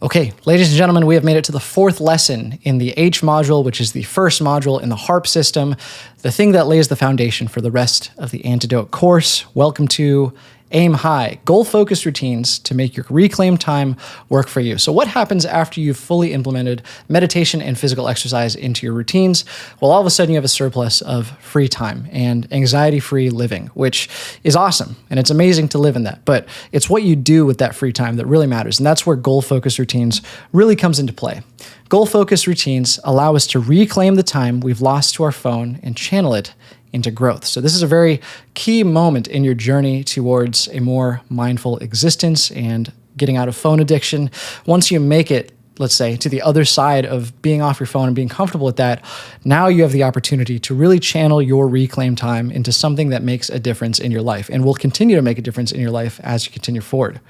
Okay, ladies and gentlemen, we have made it to the fourth lesson in the H module, which is the first module in the HARP system, the thing that lays the foundation for the rest of the Antidote course. Welcome to Aim High, goal-focused routines to make your reclaimed time work for you. So what happens after you've fully implemented meditation and physical exercise into your routines? Well, all of a sudden you have a surplus of free time and anxiety-free living, which is awesome. And it's amazing to live in that. But it's what you do with that free time that really matters. And that's where goal-focused routines really comes into play. Goal-focused routines allow us to reclaim the time we've lost to our phone and channel it into growth. So this is a very key moment in your journey towards a more mindful existence and getting out of phone addiction. Once you make it, let's say, to the other side of being off your phone and being comfortable with that, now you have the opportunity to really channel your reclaimed time into something that makes a difference in your life and will continue to make a difference in your life as you continue forward.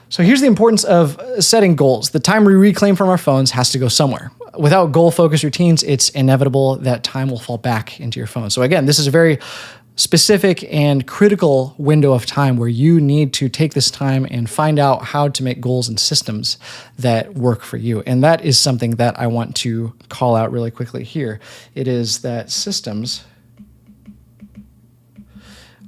So here's the importance of setting goals. The time we reclaim from our phones has to go somewhere. Without goal-focused routines, it's inevitable that time will fall back into your phone. So again, this is a very specific and critical window of time where you need to take this time and find out how to make goals and systems that work for you. And that is something that I want to call out really quickly here. It is that systems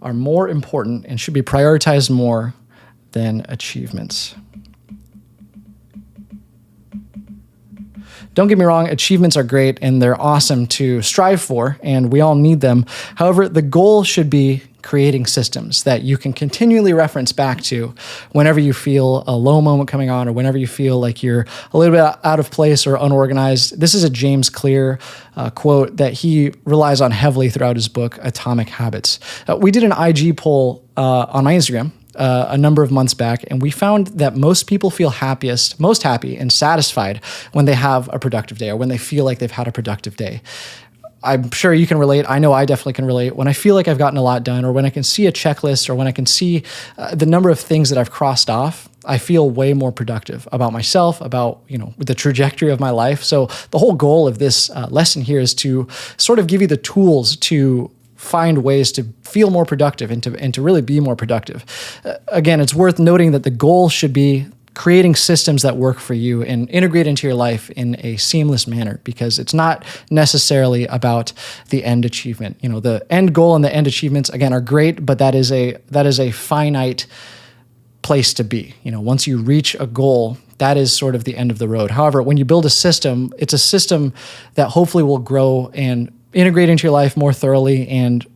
are more important and should be prioritized more than achievements. Don't get me wrong, achievements are great and they're awesome to strive for, and we all need them. However, the goal should be creating systems that you can continually reference back to whenever you feel a low moment coming on or whenever you feel like you're a little bit out of place or unorganized. This is a James Clear quote that he relies on heavily throughout his book, Atomic Habits. We did an IG poll on my Instagram a number of months back, and we found that most people feel most happy and satisfied when they have a productive day or when they feel like they've had a productive day. I'm sure you can relate. I know I definitely can relate. When I feel like I've gotten a lot done, or when I can see a checklist, or when I can see the number of things that I've crossed off, I feel way more productive about myself, about the trajectory of my life. So the whole goal of this lesson here is to sort of give you the tools to find ways to feel more productive and to really be more productive. Again, it's worth noting that the goal should be creating systems that work for you and integrate into your life in a seamless manner, because it's not necessarily about the end achievement. The end goal and the end achievements, again, are great, but that is a finite place to be. Once you reach a goal, that is sort of the end of the road. However, when you build a system, it's a system that hopefully will grow and integrate into your life more thoroughly and,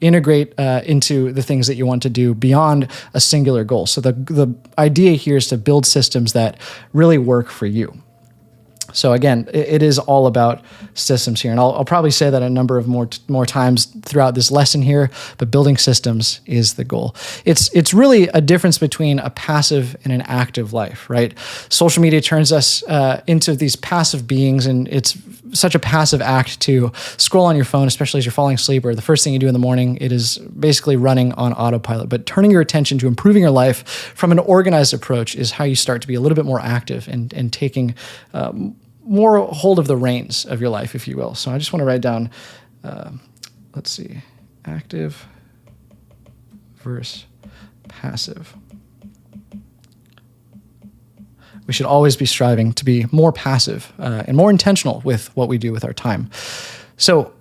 integrate into the things that you want to do beyond a singular goal. So the idea here is to build systems that really work for you. So again, it is all about systems here. And I'll probably say that a number of more times throughout this lesson here, but building systems is the goal. It's really a difference between a passive and an active life, right? Social media turns us into these passive beings, and it's such a passive act to scroll on your phone, especially as you're falling asleep or the first thing you do in the morning. It is basically running on autopilot. But turning your attention to improving your life from an organized approach is how you start to be a little bit more active and taking more hold of the reins of your life, if you will. So I just want to write down, let's see, active versus passive. We should always be striving to be more passive and more intentional with what we do with our time. So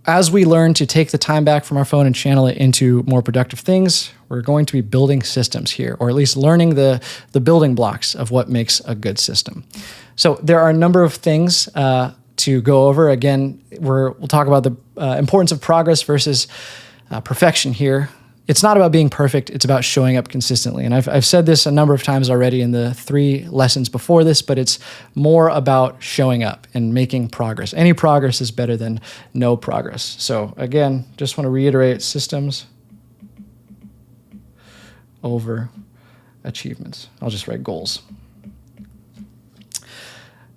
as we learn to take the time back from our phone and channel it into more productive things, we're going to be building systems here, or at least learning the building blocks of what makes a good system. So there are a number of things to go over. Again, we'll talk about the importance of progress versus perfection here. It's not about being perfect. It's about showing up consistently. And I've said this a number of times already in the 3 lessons before this, but it's more about showing up and making progress. Any progress is better than no progress. So again, just want to reiterate systems over achievements. I'll just write goals.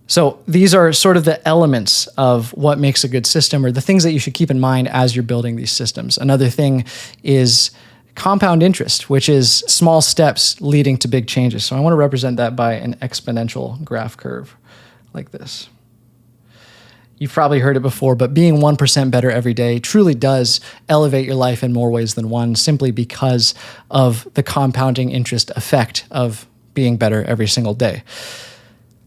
So these are sort of the elements of what makes a good system, or the things that you should keep in mind as you're building these systems. Another thing is compound interest, which is small steps leading to big changes. So I want to represent that by an exponential graph curve like this. You've probably heard it before, but being 1% better every day truly does elevate your life in more ways than one, simply because of the compounding interest effect of being better every single day.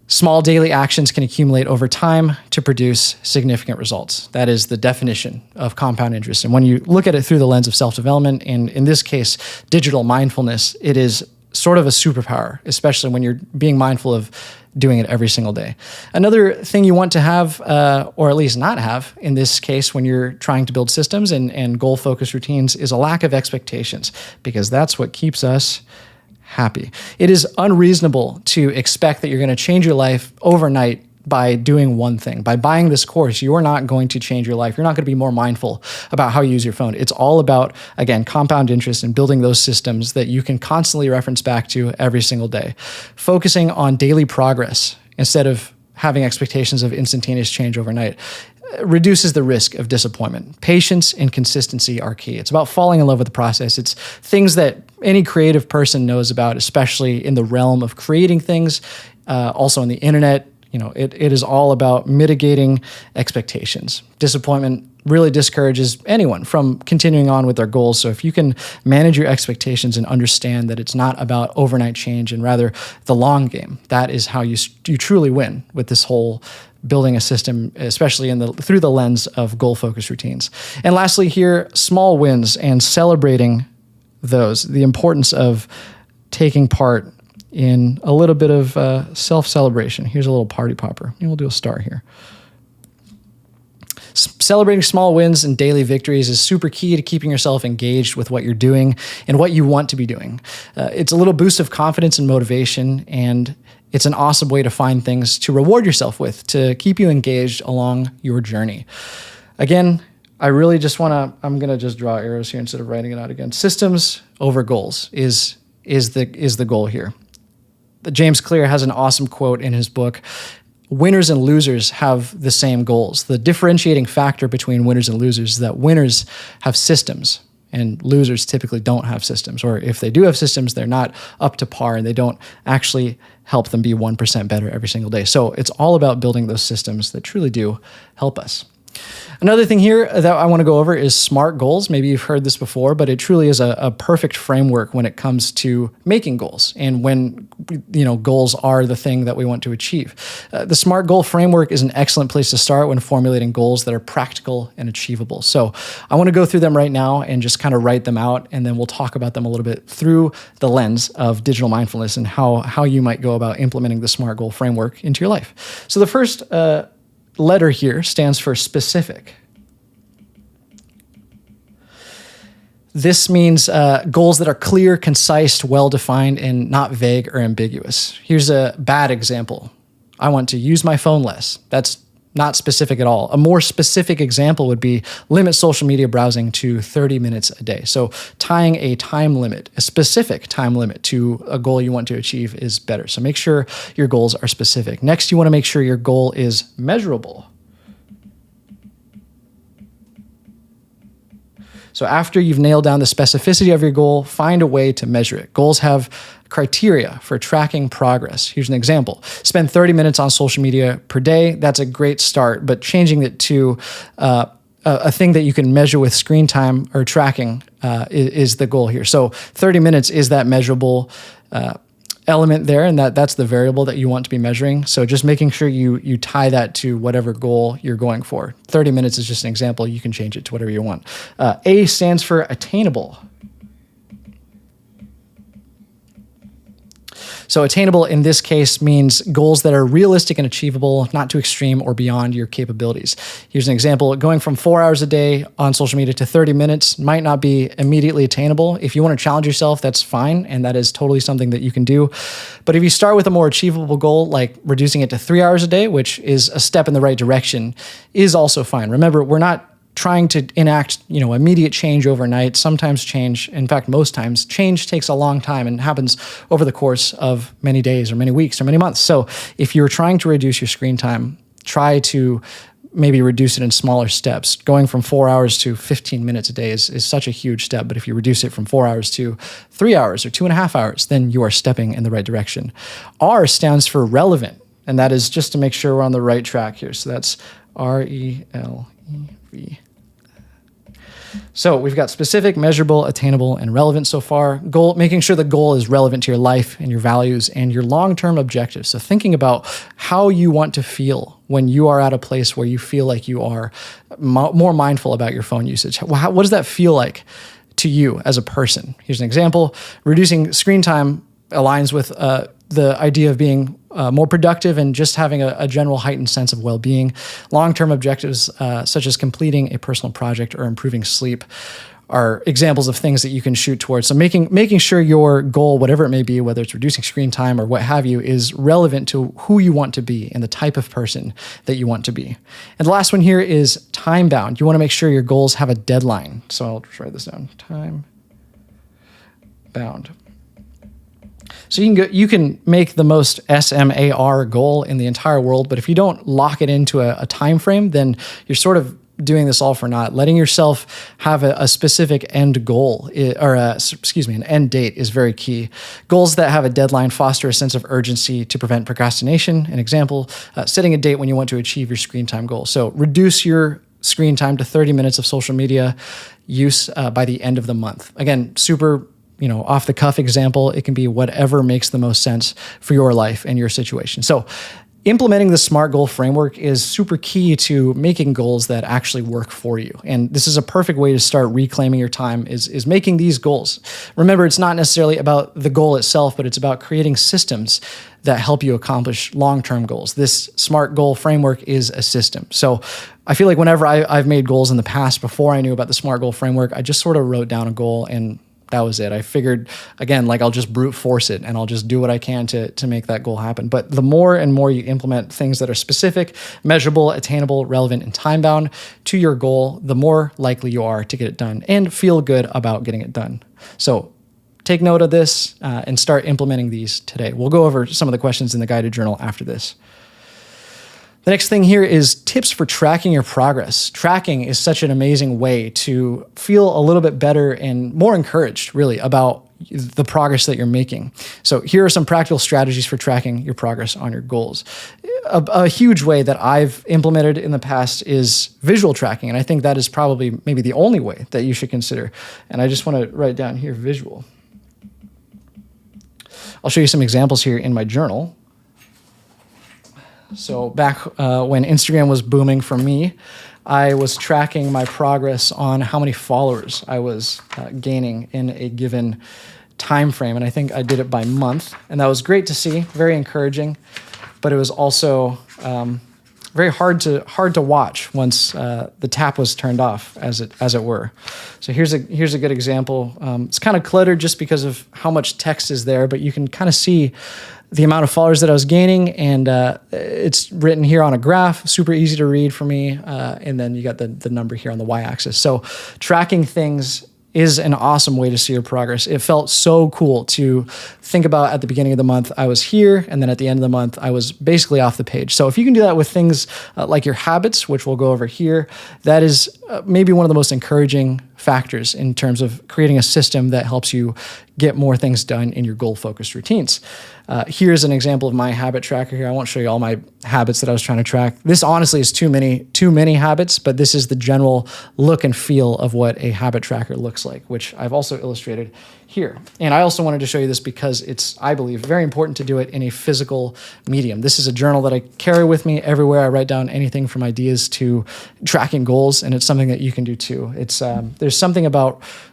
Small daily actions can accumulate over time to produce significant results. That is the definition of compound interest. And when you look at it through the lens of self-development, and in this case, digital mindfulness, it is sort of a superpower, especially when you're being mindful of doing it every single day. Another thing you want to have, or at least not have in this case when you're trying to build systems and goal-focused routines, is a lack of expectations, because that's what keeps us happy. It is unreasonable to expect that you're going to change your life overnight by doing one thing. By buying this course, you're not going to change your life. You're not going to be more mindful about how you use your phone. It's all about, again, compound interest and building those systems that you can constantly reference back to every single day. Focusing on daily progress instead of having expectations of instantaneous change overnight reduces the risk of disappointment. Patience and consistency are key. It's about falling in love with the process. It's things that any creative person knows about, especially in the realm of creating things, also on the internet. It is all about mitigating expectations. Disappointment really discourages anyone from continuing on with their goals. So if you can manage your expectations and understand that it's not about overnight change and rather the long game, that is how you truly win with this whole building a system, especially through the lens of goal-focused routines. And lastly here, small wins and celebrating those, the importance of taking part in a little bit of self-celebration. Here's a little party popper. And we'll do a star here. Celebrating small wins and daily victories is super key to keeping yourself engaged with what you're doing and what you want to be doing. It's a little boost of confidence and motivation, and it's an awesome way to find things to reward yourself with, to keep you engaged along your journey. Again, I really just I'm going to just draw arrows here instead of writing it out again. Systems over goals is the goal here. James Clear has an awesome quote in his book. Winners and losers have the same goals. The differentiating factor between winners and losers is that winners have systems and losers typically don't have systems. Or if they do have systems, they're not up to par and they don't actually help them be 1% better every single day. So it's all about building those systems that truly do help us. Another thing here that I want to go over is SMART goals. Maybe you've heard this before, but it truly is a perfect framework when it comes to making goals and when goals are the thing that we want to achieve. The SMART goal framework is an excellent place to start when formulating goals that are practical and achievable. So I want to go through them right now and just kind of write them out, and then we'll talk about them a little bit through the lens of digital mindfulness and how you might go about implementing the SMART goal framework into your life. So the first letter here stands for specific. This means goals that are clear, concise, well-defined, and not vague or ambiguous. Here's a bad example. I want to use my phone less. That's not specific at all. A more specific example would be limit social media browsing to 30 minutes a day. So tying a time limit, a specific time limit to a goal you want to achieve is better. So make sure your goals are specific. Next, you want to make sure your goal is measurable. So after you've nailed down the specificity of your goal, find a way to measure it. Goals have criteria for tracking progress. Here's an example. Spend 30 minutes on social media per day. That's a great start, but changing it to a thing that you can measure with screen time or tracking is the goal here. So 30 minutes is that measurable element there, and that's the variable that you want to be measuring. So just making sure you tie that to whatever goal you're going for. 30 minutes is just an example. You can change it to whatever you want. A stands for attainable. So attainable in this case means goals that are realistic and achievable, not too extreme or beyond your capabilities. Here's an example. Going from 4 hours a day on social media to 30 minutes might not be immediately attainable. If you want to challenge yourself, that's fine, and that is totally something that you can do. But if you start with a more achievable goal, like reducing it to 3 hours a day, which is a step in the right direction, is also fine. Remember, we're not trying to enact, immediate change overnight. Sometimes change, in fact, most times, change takes a long time and happens over the course of many days or many weeks or many months. So if you're trying to reduce your screen time, try to maybe reduce it in smaller steps. Going from 4 hours to 15 minutes a day is such a huge step. But if you reduce it from 4 hours to 3 hours or 2.5 hours, then you are stepping in the right direction. R stands for relevant, and that is just to make sure we're on the right track here. So that's RELEV. So we've got specific, measurable, attainable, and relevant so far. Goal, making sure the goal is relevant to your life and your values and your long-term objectives. So thinking about how you want to feel when you are at a place where you feel like you are more mindful about your phone usage. What does that feel like to you as a person? Here's an example. Reducing screen time aligns with the idea of being more productive and just having a general heightened sense of well-being. Long-term objectives such as completing a personal project or improving sleep are examples of things that you can shoot towards. So making sure your goal, whatever it may be, whether it's reducing screen time or what have you, is relevant to who you want to be and the type of person that you want to be. And the last one here is time bound. You want to make sure your goals have a deadline. So I'll just write this down. Time bound. So you can make the most SMAR goal in the entire world, but if you don't lock it into a time frame, then you're sort of doing this all for naught. Letting yourself have a specific end goal, an end date is very key. Goals that have a deadline foster a sense of urgency to prevent procrastination. An example, setting a date when you want to achieve your screen time goal. So reduce your screen time to 30 minutes of social media use by the end of the month. Again, super off the cuff example. It can be whatever makes the most sense for your life and your situation. So implementing the SMART goal framework is super key to making goals that actually work for you. And this is a perfect way to start reclaiming your time is making these goals. Remember, it's not necessarily about the goal itself, but it's about creating systems that help you accomplish long-term goals. This SMART goal framework is a system. So I feel like whenever I've made goals in the past, before I knew about the SMART goal framework, I just sort of wrote down a goal and that was it. I figured, again, I'll just brute force it and I'll just do what I can to make that goal happen. But the more and more you implement things that are specific, measurable, attainable, relevant, and time-bound to your goal, the more likely you are to get it done and feel good about getting it done. So take note of this and start implementing these today. We'll go over some of the questions in the guided journal after this. The next thing here is tips for tracking your progress. Tracking is such an amazing way to feel a little bit better and more encouraged, really, about the progress that you're making. So here are some practical strategies for tracking your progress on your goals. A huge way that I've implemented in the past is visual tracking, and I think that is probably maybe the only way that you should consider. And I just want to write down here, visual. I'll show you some examples here in my journal. So back when Instagram was booming for me, I was tracking my progress on how many followers I was gaining in a given time frame. And I think I did it by month. And that was great to see, very encouraging. But it was also very hard to watch once the tap was turned off, as it were. So here's a good example. It's kind of cluttered just because of how much text is there, but you can kind of see the amount of followers that I was gaining, and it's written here on a graph, super easy to read for me, and then you got the number here on the y-axis. So tracking things is an awesome way to see your progress. It felt so cool to think about at the beginning of the month, I was here, and then at the end of the month, I was basically off the page. So if you can do that with things like your habits, which we'll go over here, that is maybe one of the most encouraging factors in terms of creating a system that helps you get more things done in your goal-focused routines. Here's an example of my habit tracker here. I won't show you all my habits that I was trying to track. This honestly is too many habits, but this is the general look and feel of what a habit tracker looks like, which I've also illustrated here. And I also wanted to show you this because it's, I believe, very important to do it in a physical medium. This is a journal that I carry with me everywhere. I write down anything from ideas to tracking goals, and it's something that you can do too. It's there's something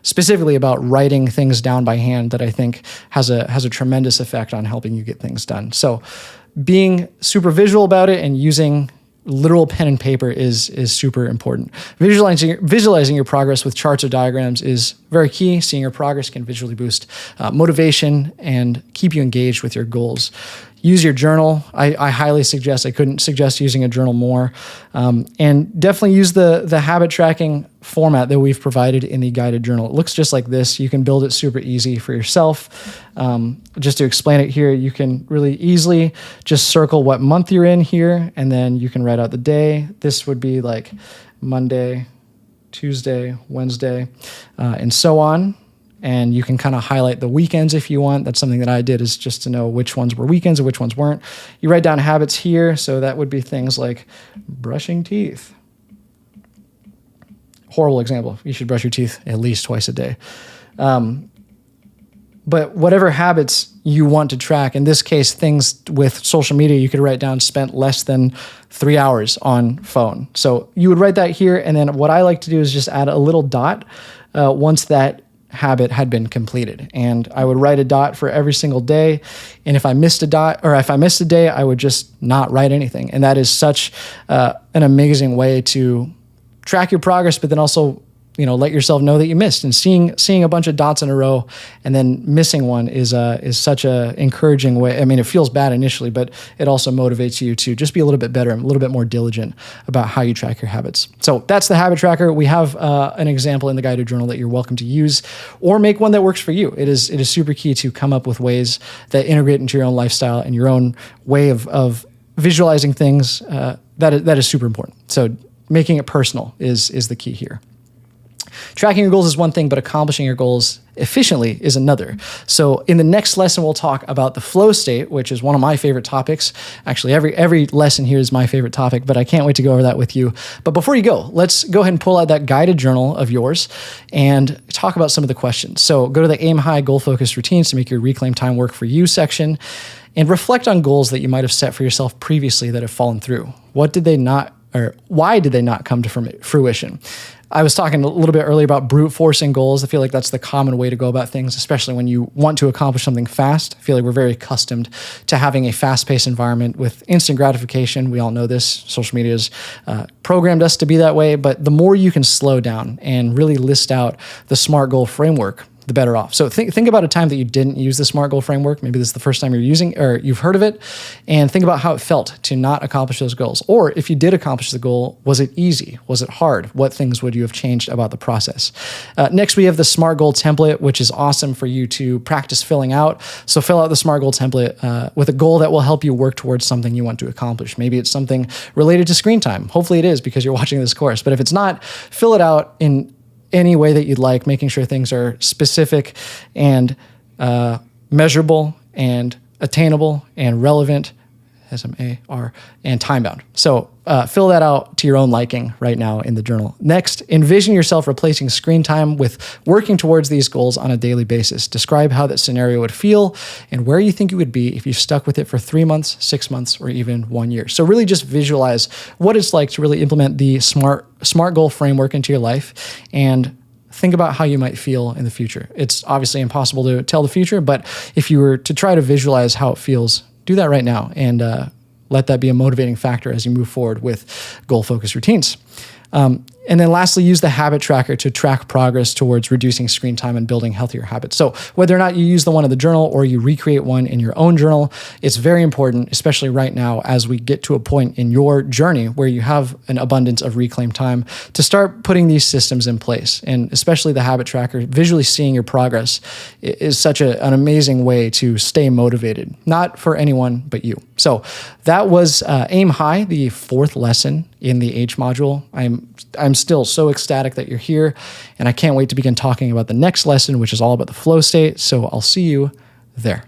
specifically about writing things down by hand that I think has a tremendous effect on helping you get things done. So being super visual about it and using literal pen and paper is super important. Visualizing your progress with charts or diagrams is very key. Seeing your progress can visually boost motivation and keep you engaged with your goals. Use your journal. I highly suggest, I couldn't suggest using a journal more. And definitely use the habit tracking format that we've provided in the guided journal. It looks just like this. You can build it super easy for yourself. Just to explain it here, you can really easily just circle what month you're in here, and then you can write out the day. This would be like Monday, Tuesday, Wednesday, and so on. And you can kind of highlight the weekends if you want. That's something that I did, is just to know which ones were weekends and which ones weren't. You write down habits here. So that would be things like brushing teeth horrible example. You should brush your teeth at least twice a day. But whatever habits you want to track, in this case, things with social media, you could write down spent less than 3 hours on phone. So you would write that here. And then what I like to do is just add a little dot once that habit had been completed. And I would write a dot for every single day. And if I missed a dot, or if I missed a day, I would just not write anything. And that is such an amazing way to track your progress, but then also, let yourself know that you missed. And seeing a bunch of dots in a row and then missing one is such a encouraging way. I mean, it feels bad initially, but it also motivates you to just be a little bit better and a little bit more diligent about how you track your habits. So that's the habit tracker. We have an example in the guided journal that you're welcome to use, or make one that works for you. It is super key to come up with ways that integrate into your own lifestyle and your own way of visualizing things. That is super important. So making it personal is the key here. Tracking your goals is one thing, but accomplishing your goals efficiently is another. So in the next lesson, we'll talk about the flow state, which is one of my favorite topics. Actually, every lesson here is my favorite topic, but I can't wait to go over that with you. But before you go, let's go ahead and pull out that guided journal of yours and talk about some of the questions. So go to the Aim High Goal Focused Routines to make your Reclaim Time Work for You section, and reflect on goals that you might have set for yourself previously that have fallen through. Why did they not come to fruition? I was talking a little bit earlier about brute forcing goals. I feel like that's the common way to go about things, especially when you want to accomplish something fast. I feel like we're very accustomed to having a fast-paced environment with instant gratification. We all know this. Social media has programmed us to be that way, but the more you can slow down and really list out the SMART goal framework, the better off. So think about a time that you didn't use the SMART goal framework. Maybe this is the first time you're using, or you've heard of it, and think about how it felt to not accomplish those goals. Or if you did accomplish the goal, was it easy? Was it hard? What things would you have changed about the process? Next, we have the SMART goal template, which is awesome for you to practice filling out. So fill out the SMART goal template with a goal that will help you work towards something you want to accomplish. Maybe it's something related to screen time. Hopefully it is, because you're watching this course. But if it's not, fill it out in any way that you'd like, making sure things are specific and measurable and attainable and relevant, SMAR, and time-bound. So fill that out to your own liking right now in the journal. Next, envision yourself replacing screen time with working towards these goals on a daily basis. Describe how that scenario would feel and where you think you would be if you stuck with it for 3 months, 6 months, or even 1 year. So really just visualize what it's like to really implement the SMART goal framework into your life, and think about how you might feel in the future. It's obviously impossible to tell the future, but if you were to try to visualize how it feels, do that right now, and let that be a motivating factor as you move forward with goal-focused routines. And then lastly, use the habit tracker to track progress towards reducing screen time and building healthier habits. So whether or not you use the one in the journal or you recreate one in your own journal, it's very important, especially right now as we get to a point in your journey where you have an abundance of reclaimed time, to start putting these systems in place. And especially the habit tracker, visually seeing your progress is such an amazing way to stay motivated, not for anyone but you. So that was Aim High, the 4th lesson in the H module. I'm still so ecstatic that you're here, and I can't wait to begin talking about the next lesson, which is all about the flow state. So I'll see you there.